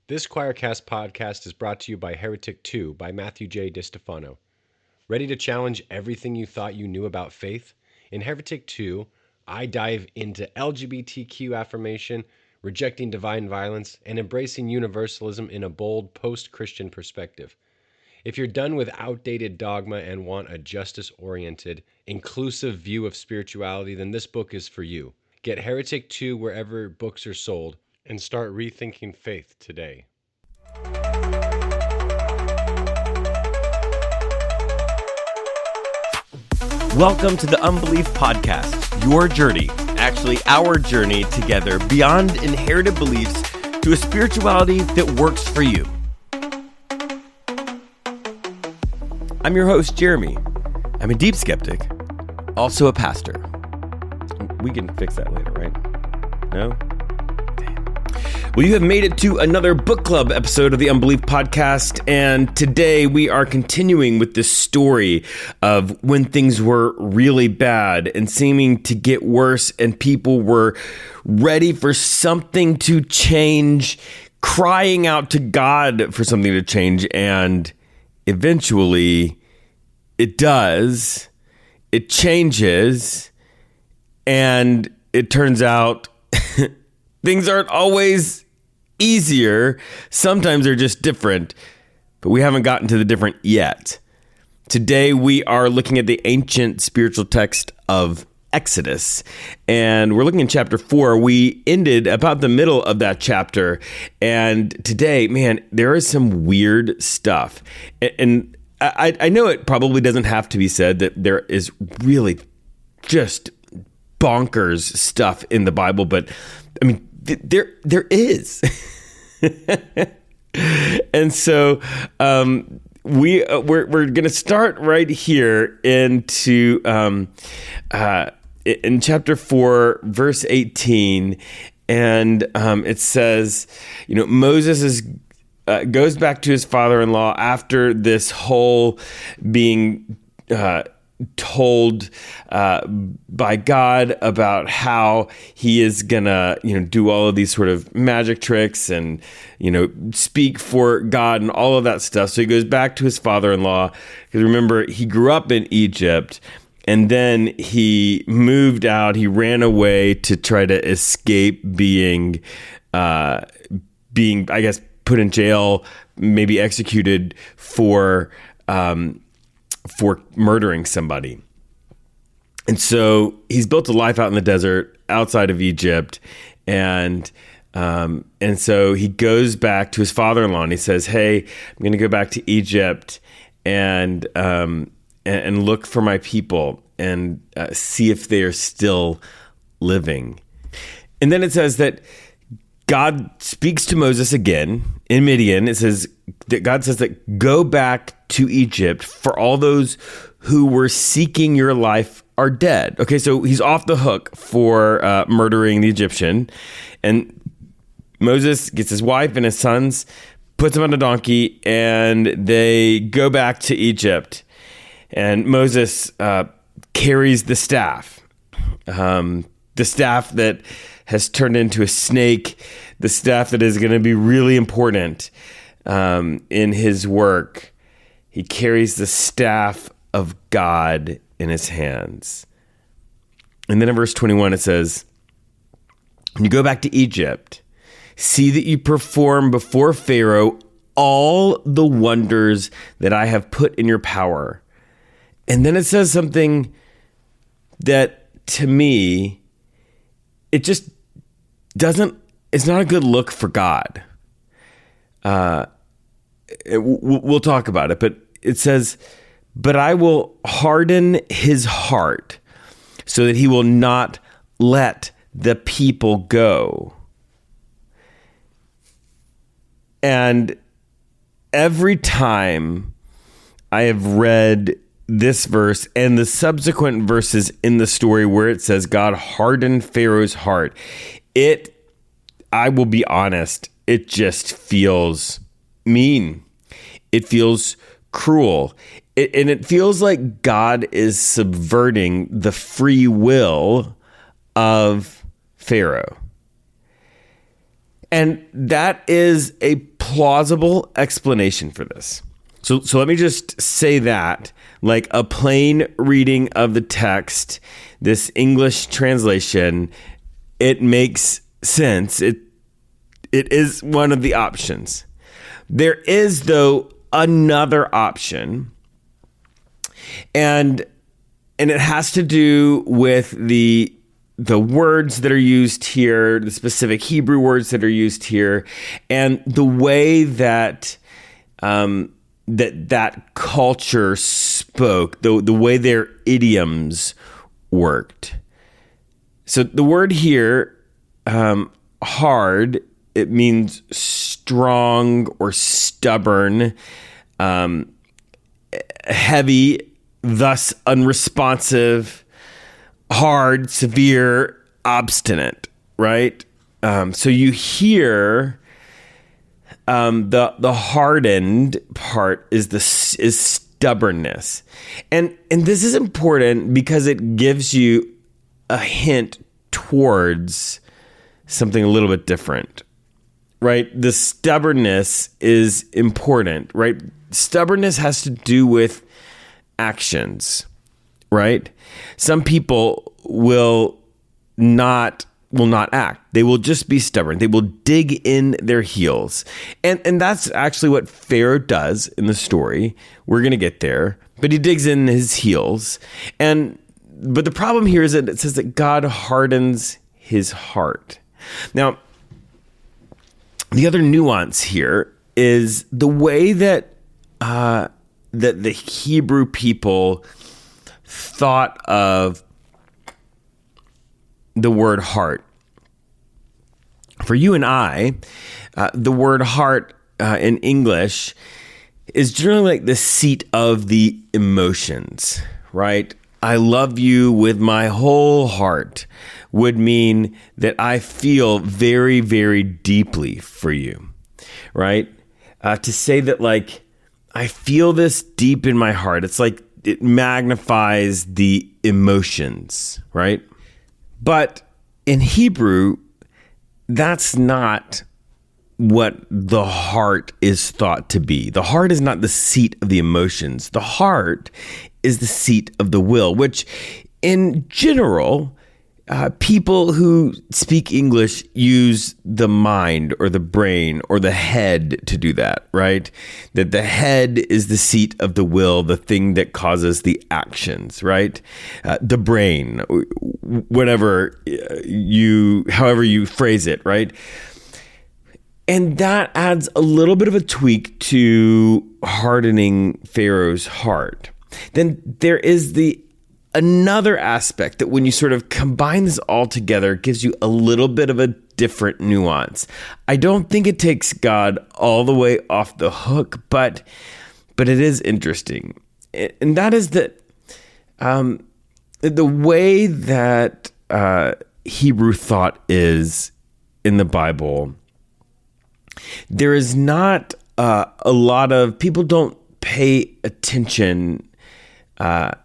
This Choircast podcast is brought to you by Heretic 2 by Matthew J. DiStefano. Ready to challenge everything you thought you knew about faith? In Heretic 2, I dive into LGBTQ affirmation, rejecting divine violence, and embracing universalism in a bold post-Christian perspective. If you're done with outdated dogma and want a justice-oriented, inclusive view of spirituality, then this book is for you. Get Heretic 2 wherever books are sold, and start rethinking faith today. Welcome to the Unbelief Podcast, your journey, actually our journey together beyond inherited beliefs to a spirituality that works for you. I'm your host, Jeremy. I'm a deep skeptic, also a pastor. We can fix that later, right? No? Well, you have made it to another book club episode of the Unbelief Podcast, and today we are continuing with this story of when things were really bad and seeming to get worse, and people were ready for something to change, crying out to God for something to change, and eventually it does. It changes, and it turns out things aren't always easier. Sometimes they're just different, but we haven't gotten to the different yet. Today, we are looking at the ancient spiritual text of Exodus, and we're looking in chapter 4. We ended about the middle of that chapter, and today, man, there is some weird stuff. And I know it probably doesn't have to be said that there is really just bonkers stuff in the Bible, but I mean, there is. And so we're going to start right here into in chapter 4, verse 18, and it says, Moses goes back to his father-in-law after this whole being told by God about how he is gonna, do all of these sort of magic tricks and, speak for God and all of that stuff. So he goes back to his father-in-law, because remember, he grew up in Egypt, and then he moved out. He ran away to try to escape being, I guess, put in jail, maybe executed for murdering somebody. And so he's built a life out in the desert outside of Egypt. And so he goes back to his father-in-law and he says, "Hey, I'm going to go back to Egypt and look for my people and see if they are still living." And then it says that God speaks to Moses again in Midian. It says that God says that go back to Egypt, for all those who were seeking your life are dead. Okay, so he's off the hook for murdering the Egyptian. And Moses gets his wife and his sons, puts them on a donkey, and they go back to Egypt. And Moses carries the staff that has turned into a snake, the staff that is going to be really important in his work. He carries the staff of God in his hands. And then in verse 21, it says, "When you go back to Egypt, see that you perform before Pharaoh all the wonders that I have put in your power." And then it says something that, to me, it just it's not a good look for God. We'll talk about it, but it says, "But I will harden his heart so that he will not let the people go." And every time I have read this verse and the subsequent verses in the story where it says God hardened Pharaoh's heart, I will be honest, it just feels mean. It feels cruel. And it feels like God is subverting the free will of Pharaoh. And that is a plausible explanation for this. So let me just say that, like a plain reading of the text, this English translation, it makes sense. It is one of the options. There is, though, another option, and it has to do with the words that are used here, the specific Hebrew words that are used here, and the way that that culture spoke, the way their idioms worked. So the word here, hard, it means strong or stubborn, heavy, thus unresponsive, hard, severe, obstinate, right? So you hear the hardened part is stubbornness, and this is important because it gives you a hint towards something a little bit different, right? The stubbornness is important, right? Stubbornness has to do with actions, right? Some people will not act. They will just be stubborn. They will dig in their heels. And that's actually what Pharaoh does in the story. We're going to get there, but he digs in his heels. But the problem here is that it says that God hardens his heart. Now, the other nuance here is the way that the Hebrew people thought of the word heart. For you and I, the word heart in English is generally like the seat of the emotions, right? I love you with my whole heart would mean that I feel very, very deeply for you, right? To say that, like, I feel this deep in my heart, it's like it magnifies the emotions, right? But in Hebrew, that's not what the heart is thought to be. The heart is not the seat of the emotions. The heart is the seat of the will, which in general, people who speak English use the mind or the brain or the head to do that, right? That the head is the seat of the will, the thing that causes the actions, right? The brain, however you phrase it, right? And that adds a little bit of a tweak to hardening Pharaoh's heart. Then there is another aspect that when you sort of combine this all together, it gives you a little bit of a different nuance. I don't think it takes God all the way off the hook, but it is interesting. And that is that the way that Hebrew thought is in the Bible, there is not a lot of people don't pay attention.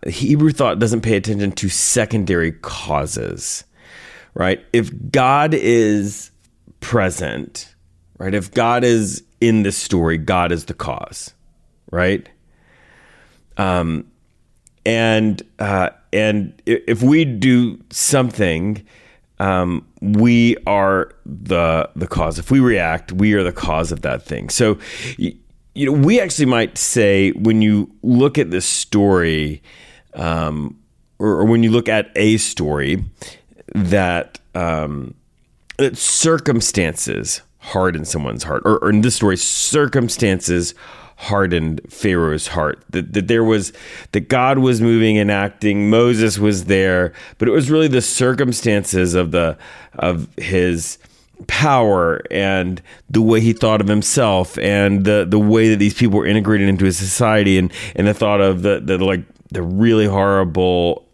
Hebrew thought doesn't pay attention to secondary causes, right? If God is present, right? If God is in the story, God is the cause, right? And if we do something, we are the cause. If we react, we are the cause of that thing. So, we actually might say when you look at this story, or when you look at a story, that circumstances harden someone's heart, or in this story, circumstances hardened Pharaoh's heart. That God was moving and acting. Moses was there, but it was really the circumstances of his power and the way he thought of himself and the way that these people were integrated into his society and the thought of the really horrible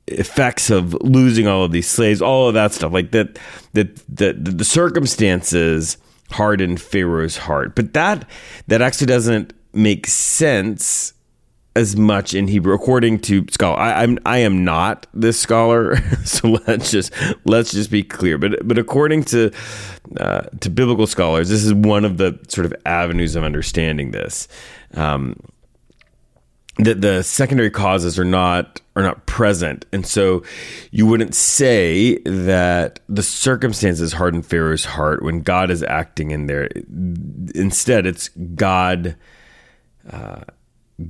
effects of losing all of these slaves, all of that stuff, like that the circumstances hardened Pharaoh's heart. But that actually doesn't make sense as much in Hebrew, according to scholar. I am not this scholar, so let's just be clear. But according to biblical scholars, this is one of the sort of avenues of understanding this. That the secondary causes are not present, and so you wouldn't say that the circumstances harden Pharaoh's heart when God is acting in there. Instead, it's God.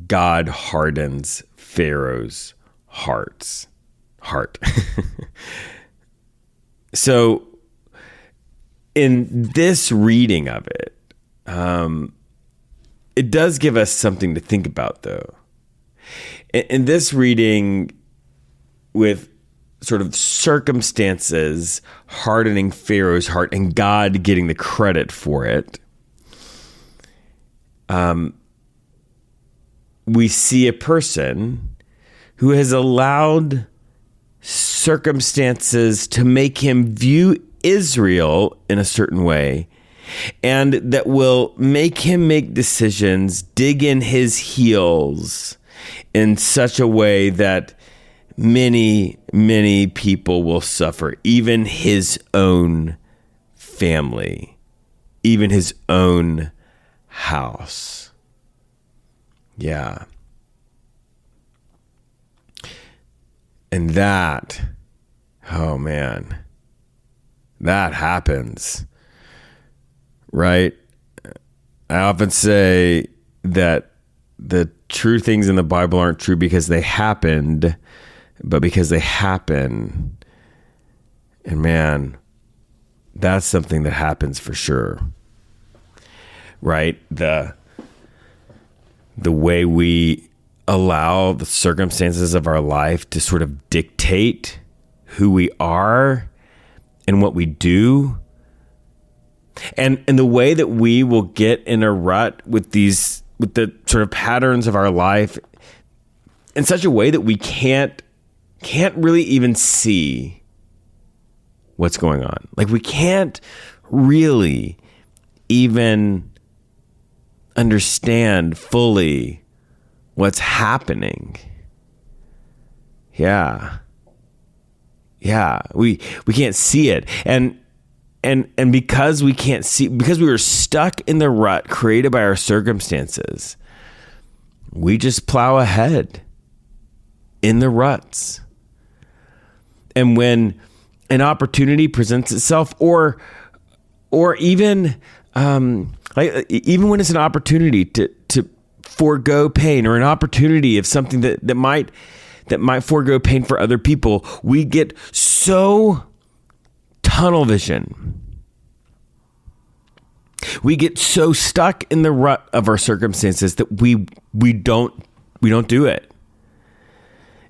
God hardens Pharaoh's heart. So, in this reading of it, it does give us something to think about, though. In this reading, with sort of circumstances hardening Pharaoh's heart and God getting the credit for it, we see a person who has allowed circumstances to make him view Israel in a certain way, and that will make him make decisions, dig in his heels in such a way that many, many people will suffer, even his own family, even his own house. Yeah. And that, oh man, that happens, right? I often say that the true things in the Bible aren't true because they happened, but because they happen. And man, that's something that happens for sure, right? The way we allow the circumstances of our life to sort of dictate who we are and what we do. And the way that we will get in a rut with the sort of patterns of our life in such a way that we can't really even see what's going on. Like, we can't really even understand fully what's happening. Yeah, we can't see it. And because we can't see, because we were stuck in the rut created by our circumstances, we just plow ahead in the ruts. And when an opportunity presents itself, or even even when it's an opportunity to forego pain, or an opportunity of something that might forego pain for other people, we get so tunnel vision. We get so stuck in the rut of our circumstances that we don't do it.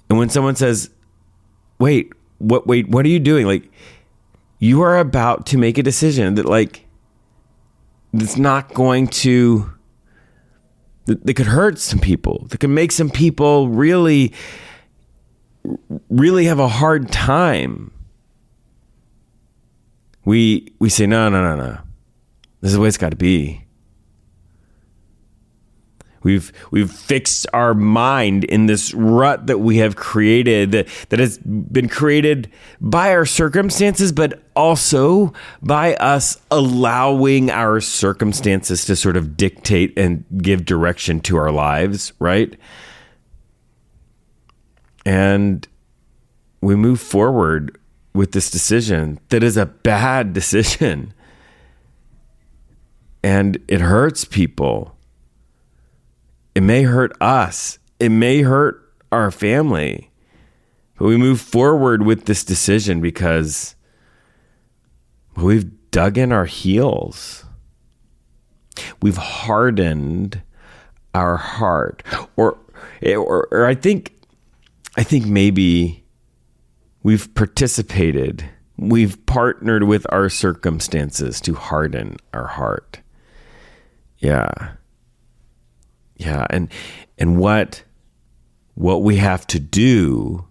And when someone says, wait, what are you doing? Like, you are about to make a decision that, like, that's not going to, that could hurt some people, that could make some people really, really have a hard time. We say, no. This is the way it's got to be. We've fixed our mind in this rut that we have created, that has been created by our circumstances, but also by us allowing our circumstances to sort of dictate and give direction to our lives, right? And we move forward with this decision that is a bad decision. And it hurts people. It may hurt us. It may hurt our family. But we move forward with this decision because we've dug in our heels. We've hardened our heart. Or I think maybe we've participated. We've partnered with our circumstances to harden our heart. Yeah. And what we have to do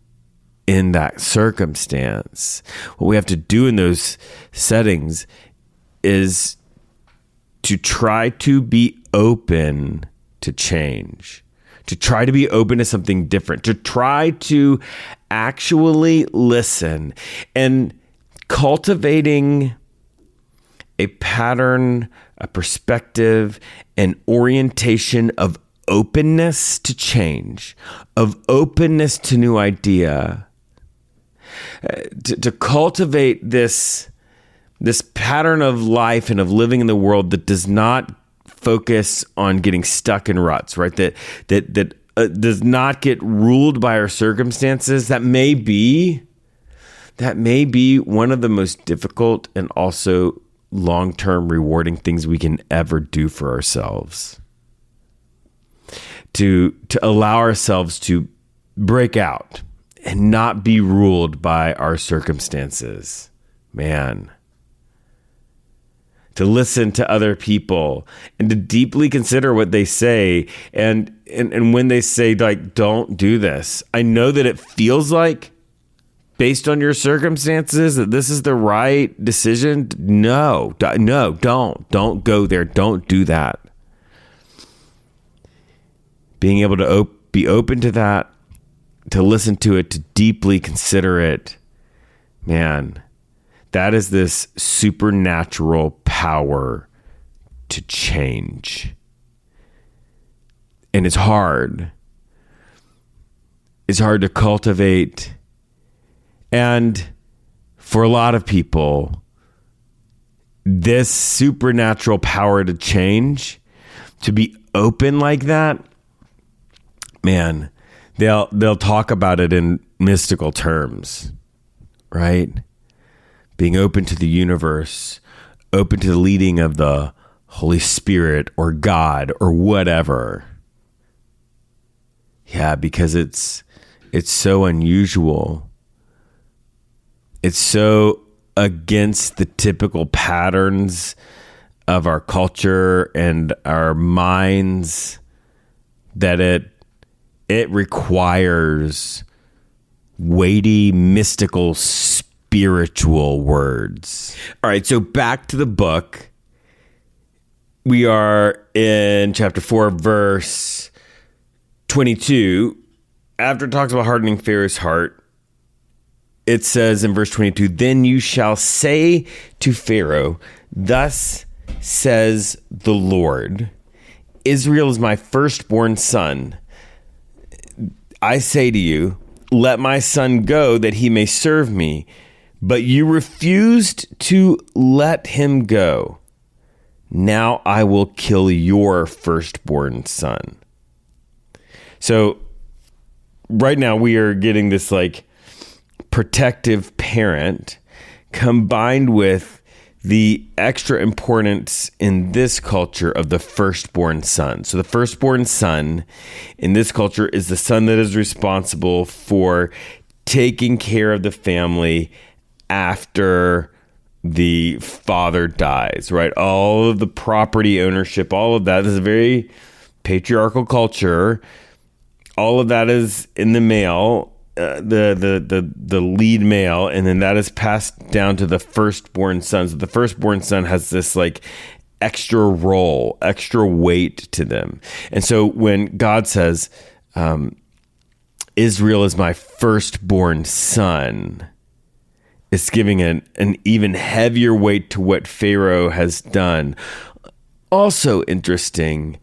in that circumstance, what we have to do in those settings is to try to be open to change, to try to be open to something different, to try to actually listen, and cultivating a pattern, a perspective, an orientation of openness to change, of openness to new idea, to cultivate this pattern of life and of living in the world that does not focus on getting stuck in ruts, right? That does not get ruled by our circumstances. That may be one of the most difficult and also long-term rewarding things we can ever do for ourselves. To allow ourselves to break out and not be ruled by our circumstances. Man. To listen to other people and to deeply consider what they say. And when they say, like, don't do this, I know that it feels like, based on your circumstances, that this is the right decision. No, don't go there. Don't do that. Being able to be open to that, to listen to it, to deeply consider it, man, that is this supernatural power to change. And it's hard. It's hard to cultivate. And for a lot of people, this supernatural power to change, to be open like that, man, they'll talk about it in mystical terms, right? Being open to the universe, open to the leading of the Holy Spirit or God or whatever. Yeah, because it's so unusual. It's so against the typical patterns of our culture and our minds that it requires weighty, mystical, spiritual words. All right, so back to the book. We are in chapter 4, verse 22. After it talks about hardening Pharaoh's heart, it says in verse 22, "Then you shall say to Pharaoh, 'Thus says the Lord, Israel is my firstborn son. I say to you, let my son go that he may serve me. But you refused to let him go. Now I will kill your firstborn son.'" So right now we are getting this like protective parent combined with the extra importance in this culture of the firstborn son. So the firstborn son in this culture is the son that is responsible for taking care of the family after the father dies, right? All of the property ownership, all of that. This is a very patriarchal culture. All of that is in the male, the lead male, and then that is passed down to the firstborn son. So the firstborn son has this like extra role, extra weight to them. And so when God says, Israel is my firstborn son, it's giving an even heavier weight to what Pharaoh has done. Also interesting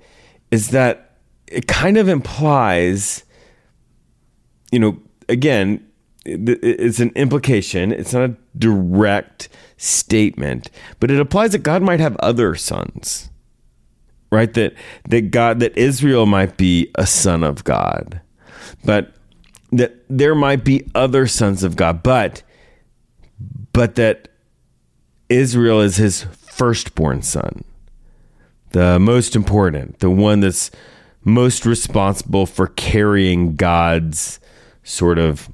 is that it kind of implies, again, it's an implication. It's not a direct statement, but it implies that God might have other sons, right? That Israel might be a son of God, but that there might be other sons of God, but that Israel is his firstborn son, the most important, the one that's most responsible for carrying God's sort of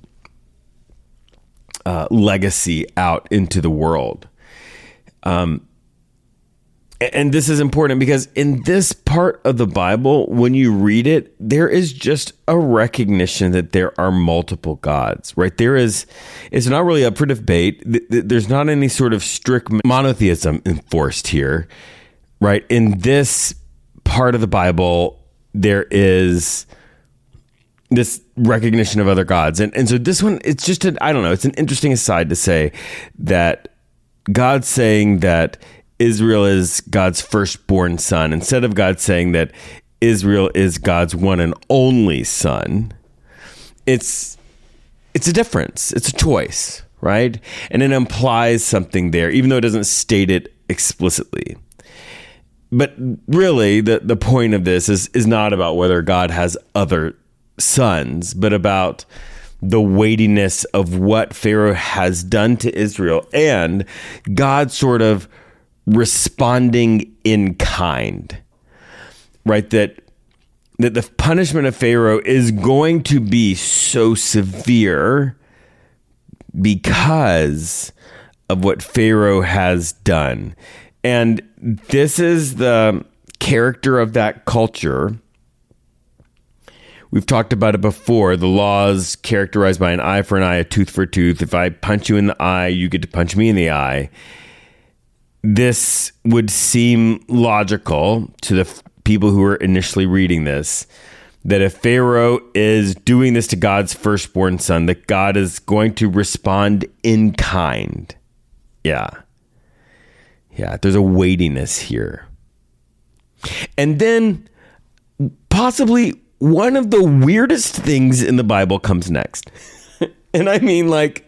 legacy out into the world. And this is important because in this part of the Bible, when you read it, there is just a recognition that there are multiple gods, right? It's not really up for debate. There's not any sort of strict monotheism enforced here, right? In this part of the Bible, there is this recognition of other gods. And so this one, it's just, I don't know, it's an interesting aside to say that God's saying that Israel is God's firstborn son, instead of God saying that Israel is God's one and only son. It's a difference. It's a choice, right? And it implies something there, even though it doesn't state it explicitly. But really, the point of this is not about whether God has other sons, but about the weightiness of what Pharaoh has done to Israel and God sort of responding in kind, right? That the punishment of Pharaoh is going to be so severe because of what Pharaoh has done. And this is the character of that culture. We've talked about it before. The law is characterized by an eye for an eye, a tooth for a tooth. If I punch you in the eye, you get to punch me in the eye. This would seem logical to the people who were initially reading this, that if Pharaoh is doing this to God's firstborn son, that God is going to respond in kind. Yeah, there's a weightiness here. And then possibly one of the weirdest things in the Bible comes next. And I mean like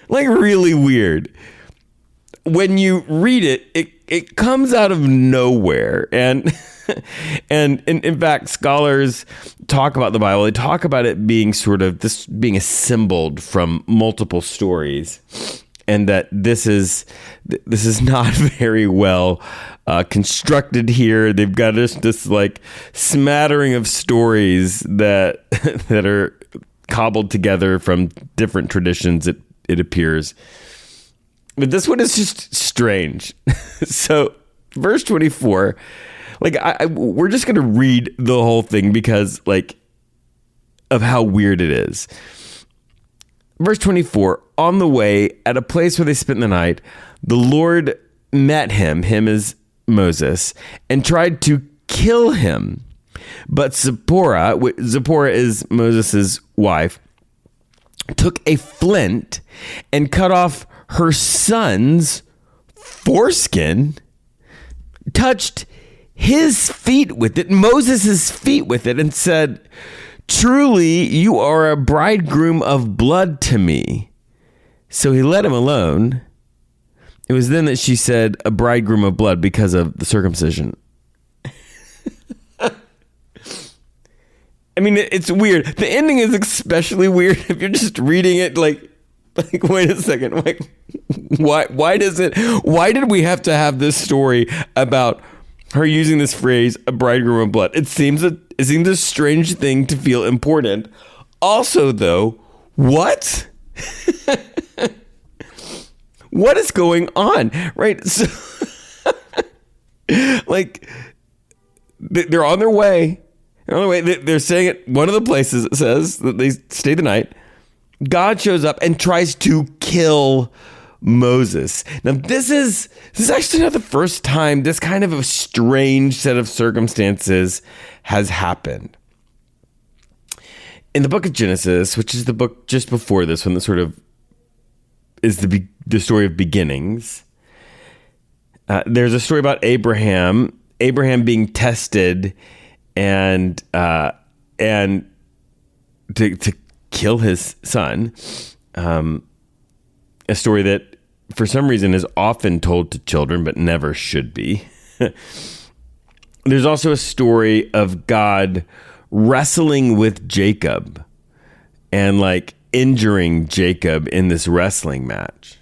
really weird. When you read it, it comes out of nowhere. And in fact, scholars talk about the Bible. They talk about it being sort of this being assembled from multiple stories, and that this is not very well constructed here. They've got just this like smattering of stories that are cobbled together from different traditions. It appears. But this one is just strange. So, verse 24, like we're just going to read the whole thing because like of how weird it is. Verse 24, on the way at a place where they spent the night, the Lord met him is Moses, and tried to kill him. But Zipporah is Moses' wife, took a flint and cut off her son's foreskin, touched his feet with it, Moses' feet with it, and said, "Truly, you are a bridegroom of blood to me." So he let him alone. It was then that she said, "A bridegroom of blood," because of the circumcision. I mean, it's weird. The ending is especially weird if you're just reading it like wait a second, like why did we have to have this story about her using this phrase, "a bridegroom of blood"? It seems a strange thing to feel important. Also, though, what? What is going on? Right? So, like, they're on their way. They're staying at one of the places. It says that they stay the night. God shows up and tries to kill Moses. Now, this is actually not the first time this kind of a strange set of circumstances has happened. In the book of Genesis, which is the book just before this one, that sort of is the story of beginnings. There's a story about Abraham being tested and to kill his son. A story that for some reason is often told to children, but never should be. There's also a story of God wrestling with Jacob and like injuring Jacob in this wrestling match.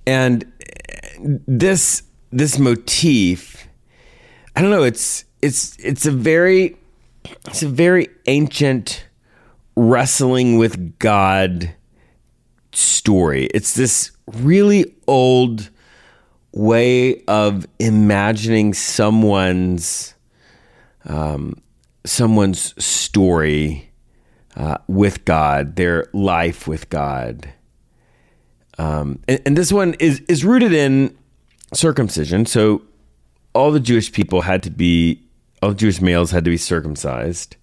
And this motif, I don't know, it's a very ancient wrestling with God story. It's this really old way of imagining someone's story with God, their life with God. And this one is rooted in circumcision. So all the Jewish males had to be circumcised.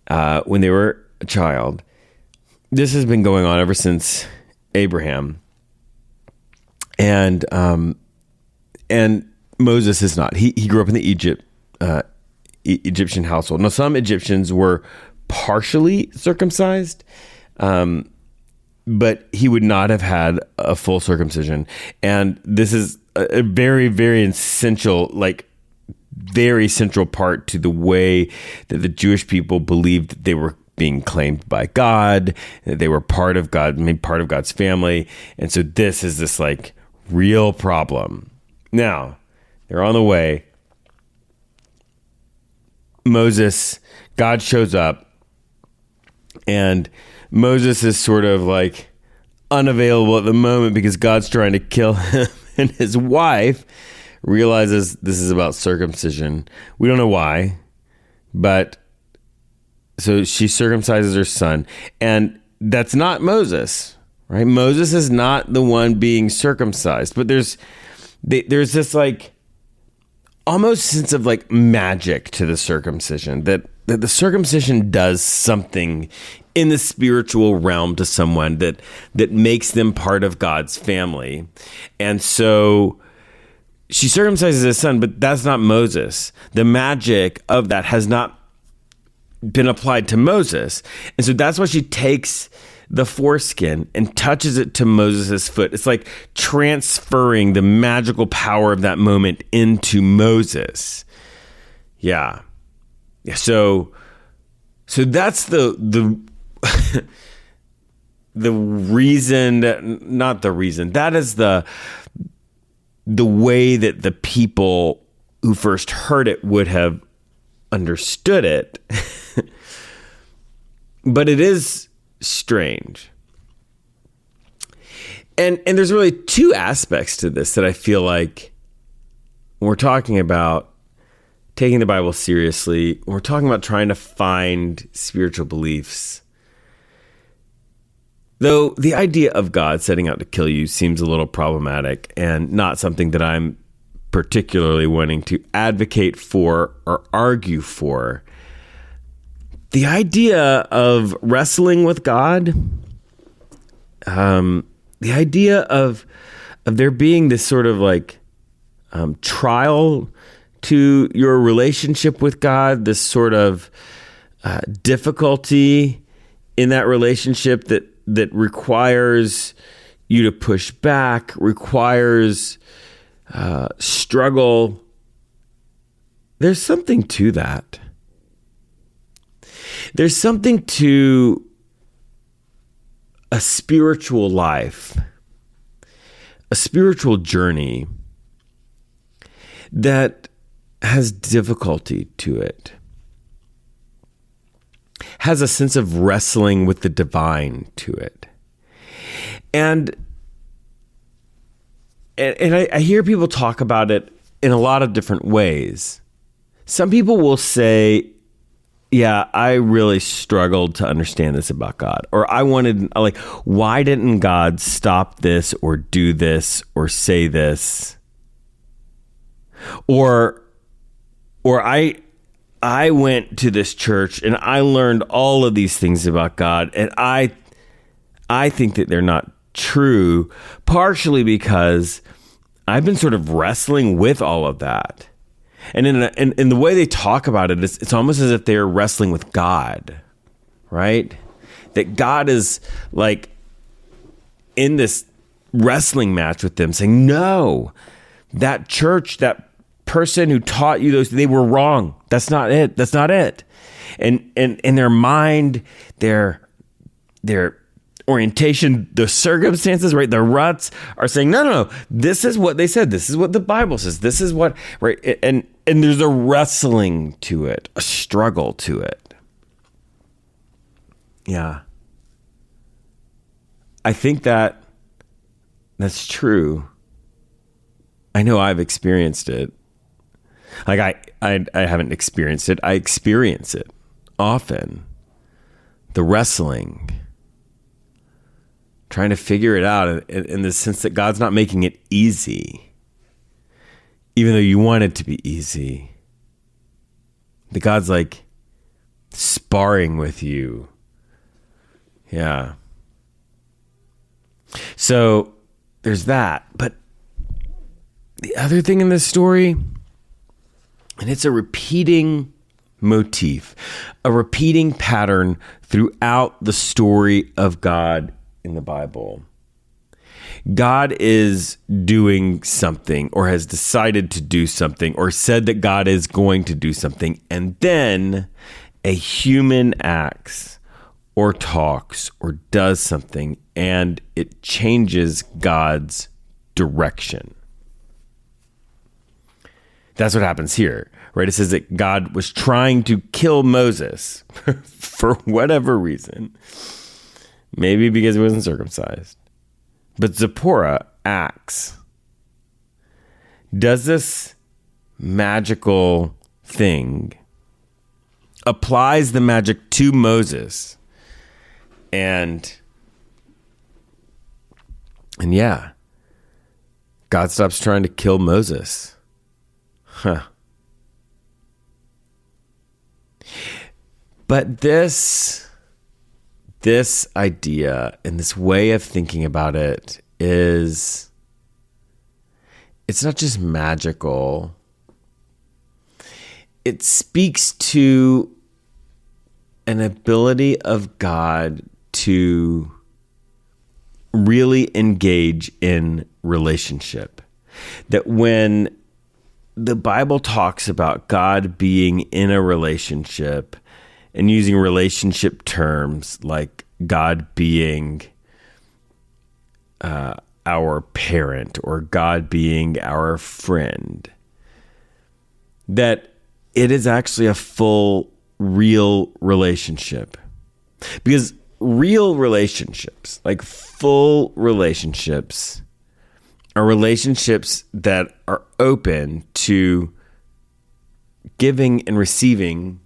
when they were a child. This has been going on ever since Abraham. And Moses is not. He grew up in the Egyptian household. Now, some Egyptians were partially circumcised, but he would not have had a full circumcision. And this is a very, very essential, very central part to the way that the Jewish people believed that they were being claimed by God, that they were part of God, made part of God's family. And so this is this real problem. Now, they're on the way. Moses, God shows up, and Moses is sort of unavailable at the moment because God's trying to kill him, and his wife realizes this is about circumcision. We don't know why, but so she circumcises her son, and that's not Moses, right? Moses is not the one being circumcised, but there's this almost sense of magic to the circumcision, that the circumcision does something in the spiritual realm to someone that makes them part of God's family. And so she circumcises his son, but that's not Moses. The magic of that has not been applied to Moses. And so that's why she takes the foreskin and touches it to Moses' foot. It's like transferring the magical power of that moment into Moses. Yeah. So that's the the reason, not the reason. That is the way that the people who first heard it would have understood it. But it is strange. And there's really two aspects to this that I feel like when we're talking about taking the Bible seriously, when we're talking about trying to find spiritual beliefs. Though the idea of God setting out to kill you seems a little problematic and not something that I'm particularly wanting to advocate for or argue for. The idea of wrestling with God, the idea of there being this sort of trial to your relationship with God, this sort of difficulty in that relationship that requires you to push back, requires struggle. There's something to that. There's something to a spiritual life, a spiritual journey that has difficulty to it, has a sense of wrestling with the divine to it. And I hear people talk about it in a lot of different ways. Some people will say, yeah, I really struggled to understand this about God. Or why didn't God stop this or do this or say this? Or I went to this church and I learned all of these things about God, and I think that they're not true, partially because I've been sort of wrestling with all of that. And in the way they talk about it, it's almost as if they're wrestling with God, right? That God is in this wrestling match with them, saying, no, that church, that person who taught you those, they were wrong. That's not it. That's not it. And in their mind, their orientation, the circumstances, right? The ruts are saying, no, this is what they said. This is what the Bible says. This is what, right? And there's a wrestling to it, a struggle to it. Yeah. I think that's true. I know I've experienced it. I haven't experienced it. I experience it often. The wrestling. Trying to figure it out in the sense that God's not making it easy. Even though you want it to be easy. That God's sparring with you. Yeah. So there's that. But the other thing in this story, and it's a repeating motif, a repeating pattern throughout the story of God in the Bible. God is doing something, or has decided to do something, or said that God is going to do something, and then a human acts or talks or does something, and it changes God's direction. That's what happens here, right? It says that God was trying to kill Moses for whatever reason. Maybe because he wasn't circumcised. But Zipporah acts, does this magical thing, applies the magic to Moses, and yeah, God stops trying to kill Moses. But this idea and this way of thinking about it it's not just magical. It speaks to an ability of God to really engage in relationship. That when the Bible talks about God being in a relationship and using relationship terms like God being our parent or God being our friend, that it is actually a full, real relationship. Because real relationships, like full relationships, are relationships that are open to giving and receiving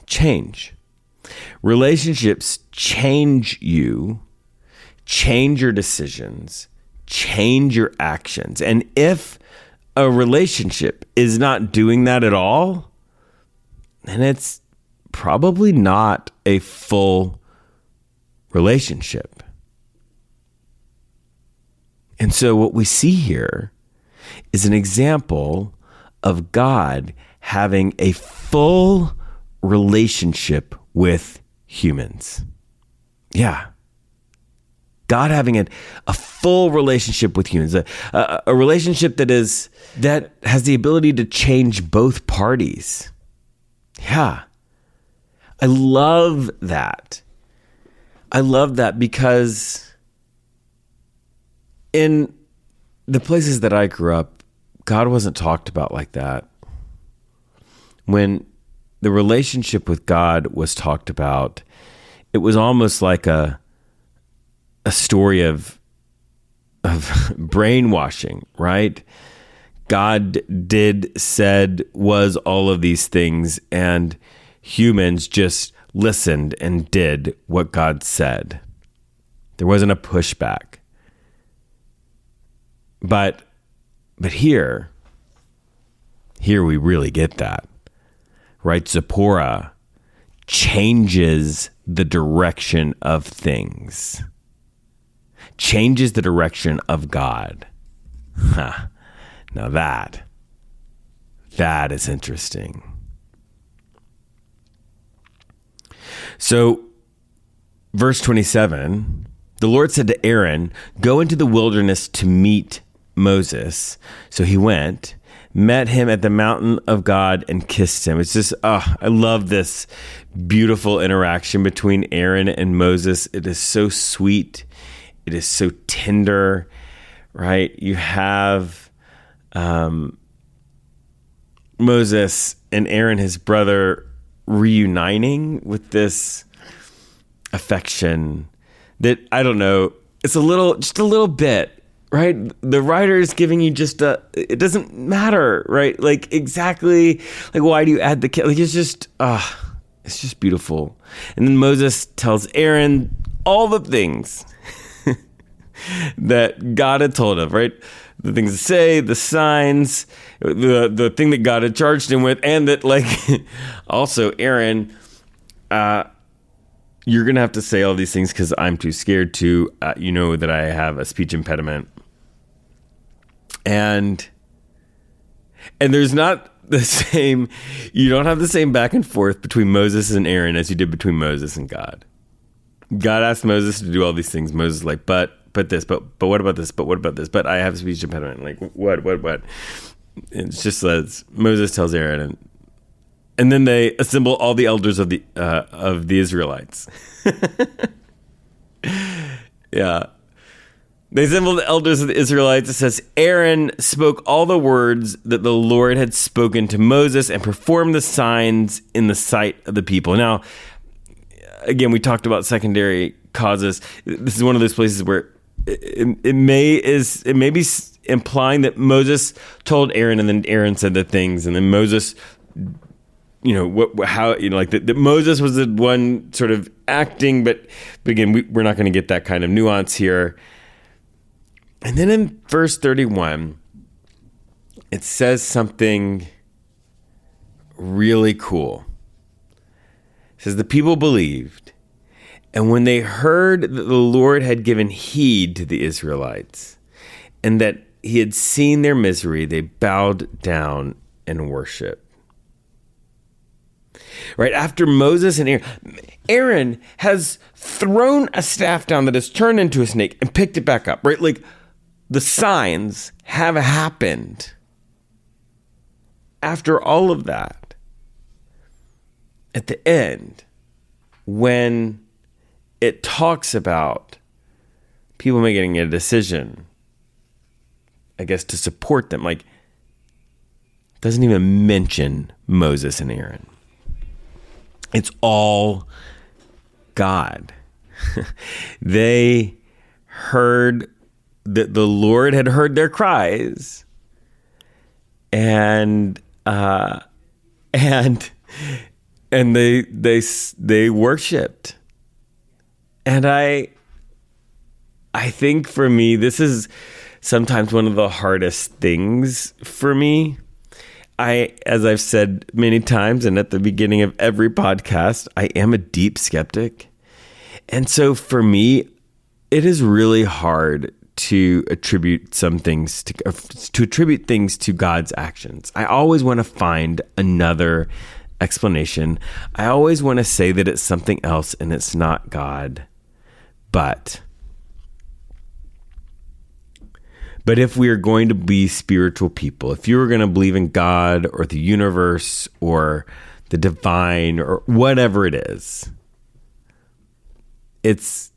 change. Relationships change you, change your decisions, change your actions. And if a relationship is not doing that at all, then it's probably not a full relationship. And so what we see here is an example of God having a full relationship with humans. Yeah. God having a full relationship with humans, a relationship that has the ability to change both parties. Yeah. I love that. I love that because in the places that I grew up, God wasn't talked about like that. When the relationship with God was talked about, it was almost like a story of brainwashing, right? God said, was all of these things, and humans just listened and did what God said. There wasn't a pushback. But here we really get that, right? Zipporah changes the direction of things, changes the direction of God. Now that is interesting. So, verse 27, the Lord said to Aaron, "Go into the wilderness to meet Moses." So he went, met him at the mountain of God, and kissed him. It's just, I love this beautiful interaction between Aaron and Moses. It is so sweet. It is so tender, right? You have Moses and Aaron, his brother, reuniting with this affection that, I don't know, it's just a little bit, right? The writer is giving you it doesn't matter, right? Like exactly, like why do you add the kid? Like it's just beautiful. And then Moses tells Aaron all the things that God had told him, right? The things to say, the signs, the thing that God had charged him with, and that like also Aaron you're going to have to say all these things because I'm too scared to. You know that I have a speech impediment. And there's not the same, you don't have the same back and forth between Moses and Aaron as you did between Moses and God. God asked Moses to do all these things. Moses is like, but this, but what about this? But what about this? But I have a speech impediment. Like, what? It's just as Moses tells Aaron, and then they assemble all the elders of the Israelites. Yeah. They assembled the elders of the Israelites. It says, Aaron spoke all the words that the Lord had spoken to Moses and performed the signs in the sight of the people. Now, again, we talked about secondary causes. This is one of those places where it may be implying that Moses told Aaron, and then Aaron said the things, and then Moses, that Moses was the one sort of acting, but again, we're not going to get that kind of nuance here. And then in verse 31, it says something really cool. It says, the people believed, and when they heard that the Lord had given heed to the Israelites, and that he had seen their misery, they bowed down and worshiped. Right after Moses and Aaron has thrown a staff down that has turned into a snake and picked it back up, right? Like, the signs have happened. After all of that, at the end, when it talks about people making a decision, I guess, to support them, like, it doesn't even mention Moses and Aaron. It's all God. They heard that the Lord had heard their cries, and they worshipped. And I think for me, this is sometimes one of the hardest things for me. As I've said many times, and at the beginning of every podcast, I am a deep skeptic. And so for me, it is really hard to attribute some things to attribute things to God's actions. I always want to find another explanation. I always want to say that it's something else and it's not God. But if we are going to be spiritual people, if you are going to believe in God or the universe or the divine or whatever it is, it's,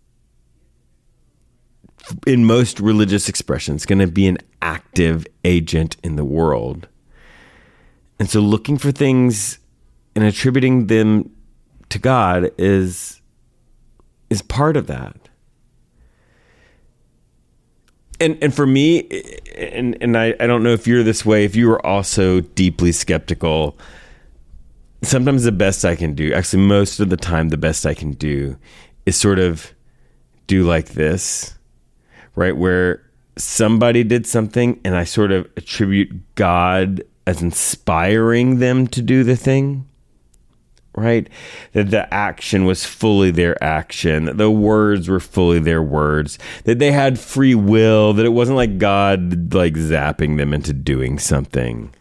in most religious expressions, going to be an active agent in the world. And so looking for things and attributing them to God is part of that. And for me, and I don't know if you're this way, if you are also deeply skeptical, sometimes the best I can do, actually most of the time the best I can do, is sort of do like this. Right, where somebody did something and I sort of attribute God as inspiring them to do the thing, right? That the action was fully their action, that the words were fully their words, that they had free will, that it wasn't like God like zapping them into doing something,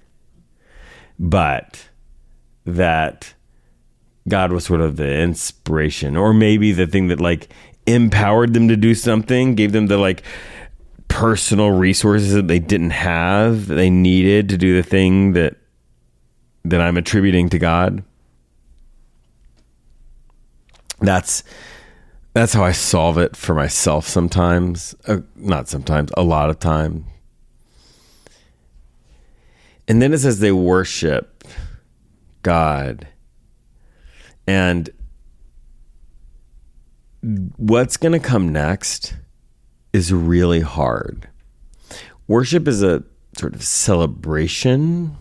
but that God was sort of the inspiration, or maybe the thing that like empowered them to do something, gave them the like personal resources that they didn't have, that they needed to do the thing that I'm attributing to God. That's how I solve it for myself sometimes. Not sometimes, a lot of time. And then it says they worship God. And what's going to come next is really hard. Worship is a sort of celebration.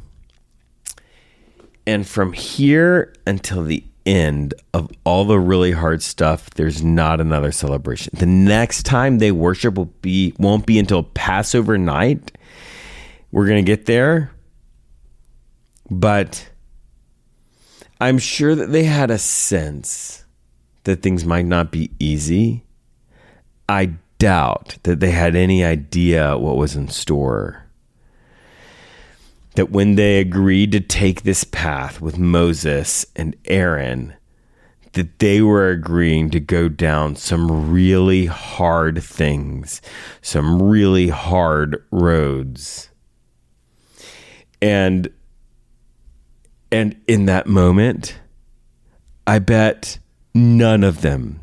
And from here until the end of all the really hard stuff, there's not another celebration. The next time they worship won't be until Passover night. We're going to get there. But I'm sure that they had a sense that things might not be easy. I doubt that they had any idea what was in store. That when they agreed to take this path with Moses and Aaron, that they were agreeing to go down some really hard things, some really hard roads. And in that moment, I bet none of them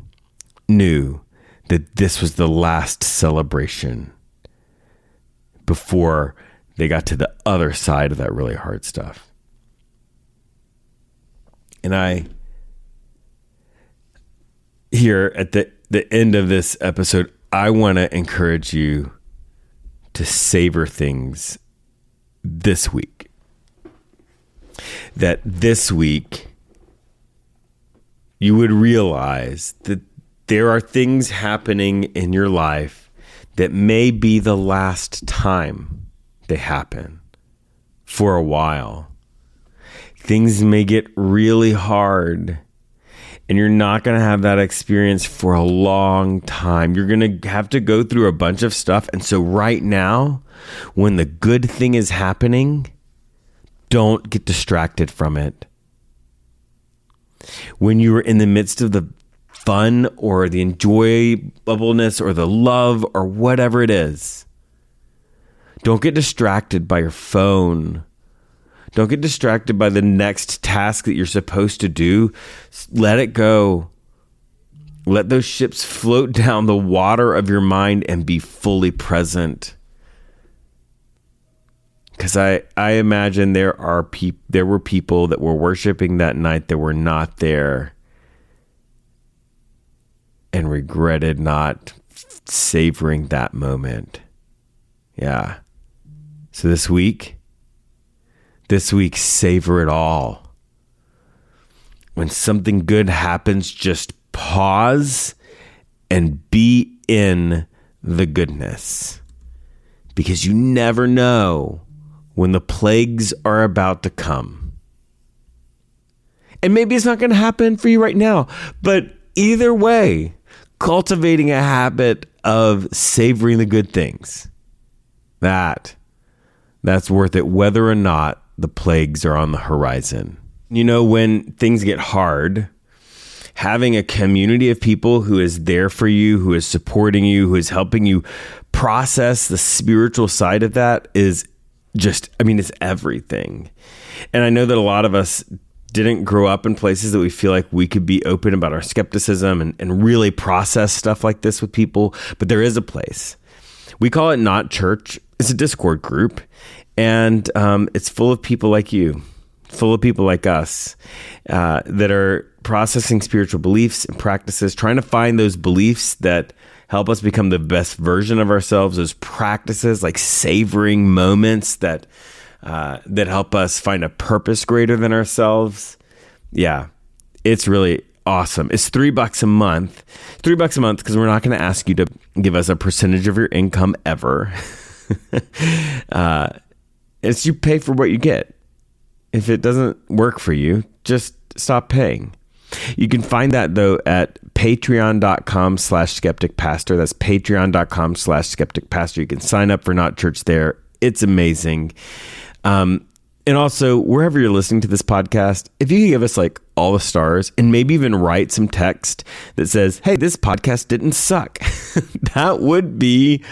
knew that this was the last celebration before they got to the other side of that really hard stuff. And I, here at the end of this episode, I want to encourage you to savor things this week. That this week you would realize that there are things happening in your life that may be the last time they happen for a while. Things may get really hard and you're not going to have that experience for a long time. You're going to have to go through a bunch of stuff. And so right now, when the good thing is happening, don't get distracted from it. When you are in the midst of the fun or the enjoyableness or the love or whatever it is, don't get distracted by your phone. Don't get distracted by the next task that you're supposed to do. Let it go. Let those ships float down the water of your mind and be fully present. Because I imagine there were people that were worshiping that night that were not there and regretted not savoring that moment. Yeah. So this week, savor it all. When something good happens, just pause and be in the goodness. Because you never know when the plagues are about to come. And maybe it's not going to happen for you right now, but either way, cultivating a habit of savoring the good things, that's worth it, whether or not the plagues are on the horizon. You know, when things get hard, having a community of people who is there for you, who is supporting you, who is helping you process the spiritual side of that is just, it's everything. And I know that a lot of us didn't grow up in places that we feel like we could be open about our skepticism and really process stuff like this with people. But there is a place. We call it Not Church. It's a Discord group. And it's full of people like you, full of people like us that are processing spiritual beliefs and practices, trying to find those beliefs that help us become the best version of ourselves, those practices like savoring moments that help us find a purpose greater than ourselves. Yeah, it's really awesome. It's $3 a month. $3 a month because we're not going to ask you to give us a percentage of your income ever. It's you pay for what you get. If it doesn't work for you, just stop paying. You can find that though at patreon.com/skepticpastor. That's patreon.com/skepticpastor. You can sign up for Not Church there. It's amazing. And also, wherever you're listening to this podcast, if you could give us like all the stars and maybe even write some text that says, hey, this podcast didn't suck. That would be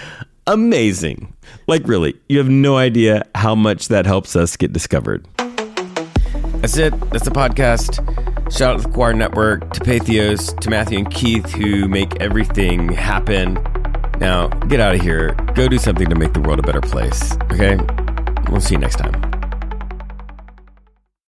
amazing. Like really, you have no idea how much that helps us get discovered. That's it. That's the podcast. Shout out to the Choir Network, to Patheos, to Matthew and Keith who make everything happen. Now, get out of here. Go do something to make the world a better place. Okay? We'll see you next time.